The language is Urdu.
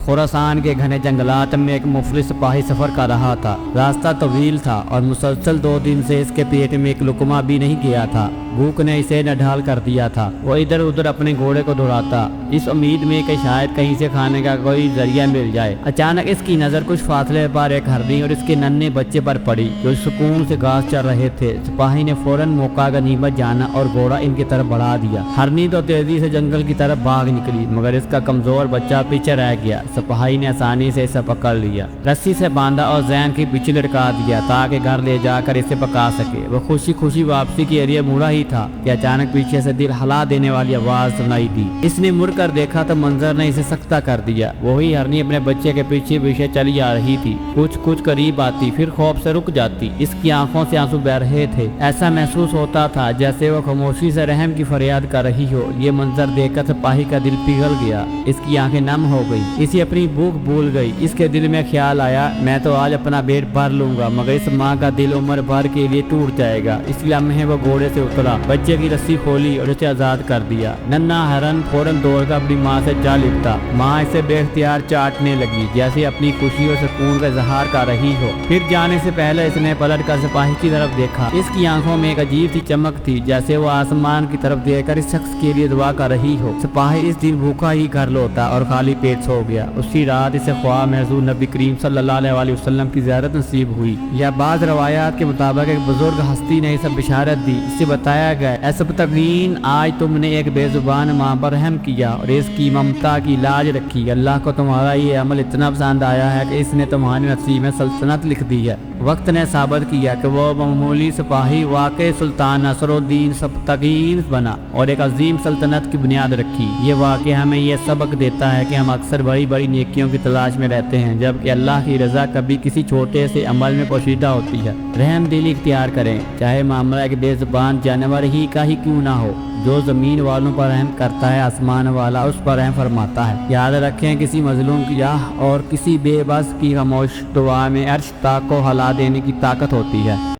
خراسان کے گھنے جنگلات میں ایک مفلس سپاہی سفر کر رہا تھا۔ راستہ طویل تھا اور مسلسل 2 دن سے اس کے پیٹ میں ایک لقمہ بھی نہیں گیا تھا۔ بھوک نے اسے نڈھال کر دیا تھا۔ وہ ادھر ادھر اپنے گھوڑے کو دوڑاتا، اس امید میں کہ شاید کہیں سے کھانے کا کوئی ذریعہ مل جائے۔ اچانک اس کی نظر کچھ فاصلے پر ایک ہرنی اور اس کے ننھے بچے پر پڑی جو سکون سے گھاس چر رہے تھے۔ سپاہی نے فوراً موقع غنیمت جانا اور گھوڑا ان کی طرف بڑھا دیا۔ ہرنی تو تیزی سے جنگل کی طرف بھاگ نکلی مگر اس کا کمزور بچہ پیچھے رہ گیا۔ سپاہی نے آسانی سے اسے پکڑ لیا، رسی سے باندھا اور ذہن کے پیچھے لٹکا دیا تاکہ گھر لے جا کر اسے پکا سکے۔ وہ خوشی خوشی واپسی کے لیے مڑا ہی تھا کہ اچانک پیچھے سے دل ہلا دینے والی آواز سنائی دی۔ اس نے مڑ کر دیکھا تو منظر نے اسے سکتہ کر دیا۔ وہی ہرنی اپنے بچے کے پیچھے پیچھے چلی آ رہی تھی، کچھ قریب آتی پھر خوف سے رک جاتی۔ اس کی آنکھوں سے آنسو بہہ رہے تھے، ایسا محسوس ہوتا تھا جیسے وہ خاموشی سے رحم کی فریاد کر رہی ہو۔ یہ منظر دیکھ کر سپاہی کا دل پگھل گیا، اس کی آنکھیں نم ہو گئی، اسے اپنی بھوک بھول گئی۔ اس کے دل میں خیال آیا میں تو آج اپنا پیٹ بھر لوں گا مگر اس ماں کا دل عمر بھر کے لیے ٹوٹ جائے گا۔ اس لمحے وہ گھوڑے سے اترا، بچے کی رسی کھولی اور اسے آزاد کر دیا۔ ننھا ہرن فوراً دوڑ کر اپنی ماں سے جا لپٹا۔ ماں اسے بے اختیار چاٹنے لگی جیسے اپنی خوشی اور سکون کا اظہار کر رہی ہو۔ پھر جانے سے پہلے اس نے پلٹ کر سپاہی کی طرف دیکھا، اس کی آنکھوں میں ایک عجیب سی چمک تھی جیسے وہ آسمان کی طرف دیکھ کر اس شخص کے لیے دعا کر رہی ہو۔ سپاہی اس دن بھوکا ہی گھر لوٹا اور خالی پیٹ سو گیا۔ اسی رات اسے خواب میں حضور نبی کریم صلی اللہ علیہ وسلم کی زیارت نصیب ہوئی۔ یا بعض روایات کے مطابق ایک بزرگ ہستی نے اسے بشارت دی۔ اس سے بتایا گیا اے سبتگین، آج تم نے ایک بے زبان ماں پر رحم کیا اور اس کی ممتا کی لاج رکھی۔ اللہ کو تمہارا یہ عمل اتنا پسند آیا ہے کہ اس نے تمہارے نصیب میں سلطنت لکھ دی ہے۔ وقت نے ثابت کیا کہ وہ معمولی سپاہی واقع سلطان نصر الدین سبتگین بنا اور ایک عظیم سلطنت کی بنیاد رکھی۔ یہ واقعہ ہمیں یہ سبق دیتا ہے کہ ہم اکثر بڑی بڑی نیکیوں کی تلاش میں رہتے ہیں جبکہ اللہ کی رضا کبھی کسی چھوٹے سے عمل میں پوشیدہ ہوتی ہے۔ رحم دلی اختیار کریں، چاہے معاملہ ایک بے زبان جانور ہی کا ہی کیوں نہ ہو۔ جو زمین والوں پر رحم کرتا ہے آسمان والا اس پر رحم فرماتا ہے۔ یاد رکھیں کسی مظلوم کی آہ اور کسی بے بس کی خاموش دعا میں عرش تاک کو ہلا دینے کی طاقت ہوتی ہے۔